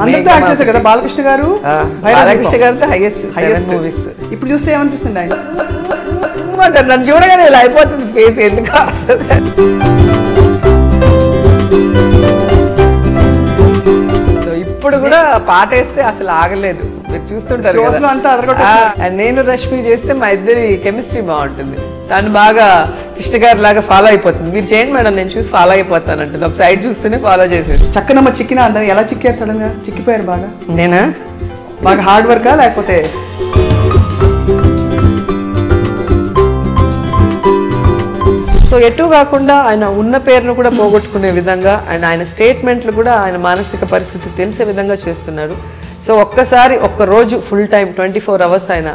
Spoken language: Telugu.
అందరితో యాక్ట్ చేశారు కదా బాలకృష్ణ గారు, బాలకృష్ణ గారితో హైయెస్ట్ 7 మూవీస్. ఇప్పుడు చూస్తే ఏమనిపిస్తుంది ఆయన? నన్ను చూడగానే ఇలా అయిపోతుంది ఫేస్, ఎందుకు. సో ఇప్పుడు కూడా పాట వేస్తే అసలు ఆగలేదు, మీరు చూస్తుంటారు. నేను రష్మి చేస్తే మా ఇద్దరి కెమిస్ట్రీ బాగుంటుంది. తను బాగా కృష్ణ గారి లాగా ఫాలో అయిపోతుంది. మీరు చేయండి మేడం, నేను చూసి ఫాలో అయిపోతాను అంటుంది. ఒక సైడ్ చూస్తేనే ఫాలో చేసేది. చక్కనమ్మ చిక్కిన అందరూ ఎలా చిక్కారు? సడన్ గా చిక్కిపోయారు బాగా. నేనా బాగా హార్డ్ వర్కా లేకపోతే? సో ఎటు కాకుండా ఆయన ఉన్న పేరును కూడా పోగొట్టుకునే విధంగా అండ్ ఆయన స్టేట్మెంట్లు కూడా ఆయన మానసిక పరిస్థితి తెలిసే విధంగా చేస్తున్నారు. సో ఒక్క రోజు ఫుల్ టైం 24 hours ఆయన